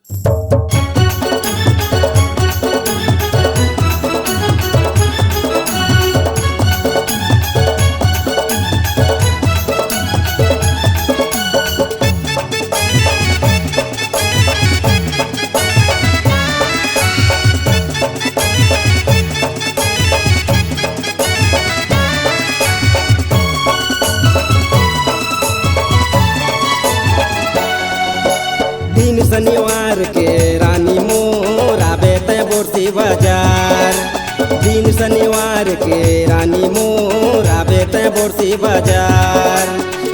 दिन शनिवार के रानी मोर आवे ते बोरसी बाजार। दिन शनिवार के रानी मोर आवे ते बोरसी बाजार।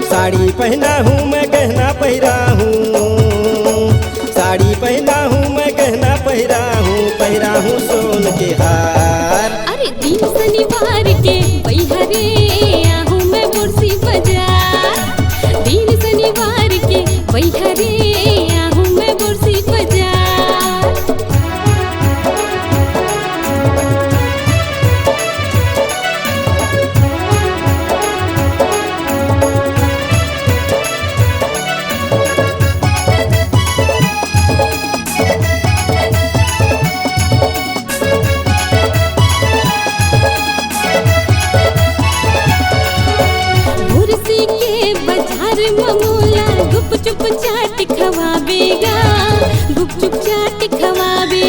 साड़ी पहना हूँ मैं गहना पहिरा हूँ, साड़ी पहना हूँ मैं गहना पहिरा हूँ सोन के हार। अरे दिन शनिवार के बैहरे आहूँ मैं बोरसी बाजार। दिन शनिवार के बैहरे आहूँ मैं बोरसी बाजार। बोरसी के बाजार ममूला गुपचुप चाट खवाबेगा, गुपचुप चाट खवाबे,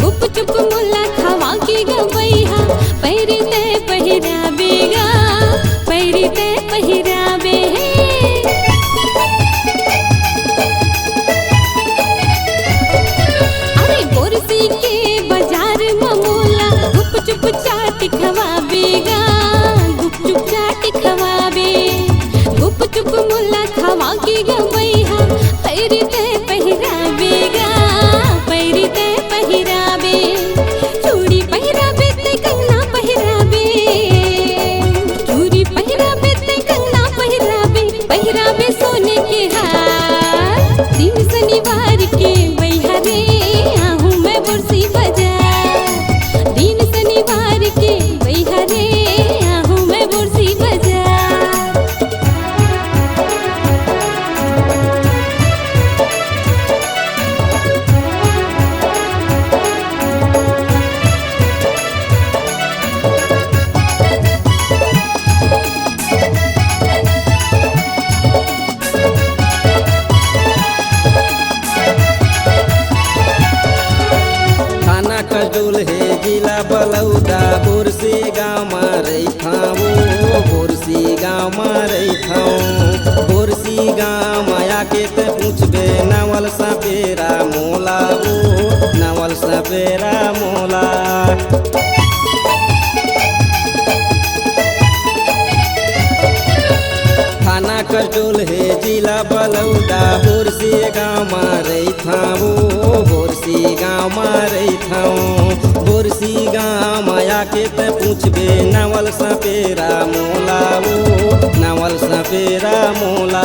गुपचुप मुला खवा के गवैहा पैरी ते पहिराबेगा, पैरी ते पहिराबे। अरे बोरसी के बाजार ममूला गुपचुप चाट खवाबेगा, गुपचुप चाट खवाबे, गुपचुप मुला खवा के गवैहा पैरी ते पहिराबेगा, पैरी ते पहिराबे। चूड़ी पहिराबे ते कंगना पहिराबे, चूड़ी पहिराबे ते कंगना पहिराबे, पहिराबे सोने के हार। दिन शनिवार के बैहरे आहूँ मैं बोरसी बाजार। दिन शनिवार के बैहरे आहूँ मैं बोरसी बाजार। थाना खजूल है जिला बलौदा, बोरसी गाँव मारे थाओ, बोरसी गाँव मारे थाओ। बोरसी गाँव माया के ते पूछबे नवल सपेरा मोला, वो नवल सपेरा मोला। थाना खजूल है जिला बलौदा, बोरसी गाँव मारे थाओ, बोरसी गाँव मारे थाओ। बोरसी गाँव माया के ते पूछबे नवल सपेरा मोला, वो नवल सपेरा मोला।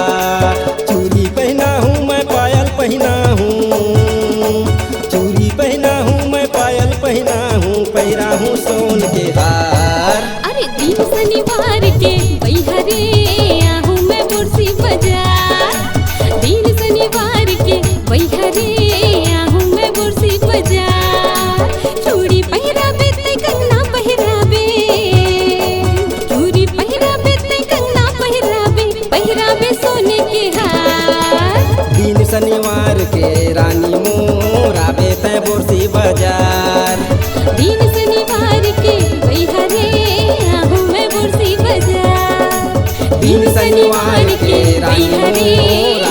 चूड़ी पहना हूँ मैं पायल पहना हूँ, चूड़ी पहना हूँ मैं पायल पहना हूँ, पहिरा हूँ सोन के हार। अरे दिन शनिवार के बैहरे आहूँ मैं बोरसी बाजार। दिन शनिवार के बैहरे आहूँ मैं बोरसी बाजार। चूड़ी पहिराबे ते कंगना पहिराबे, चूड़ी पहिराबे ते कंगना पहिराबे, पहिराबे सोने के हार। दिन शनिवार के रानी मोर आवे ते बोरसी बाजार। दिन शनिवार के बैहरे आहूँ मैं बोरसी बाजार। दिन शनिवार के रानी मोर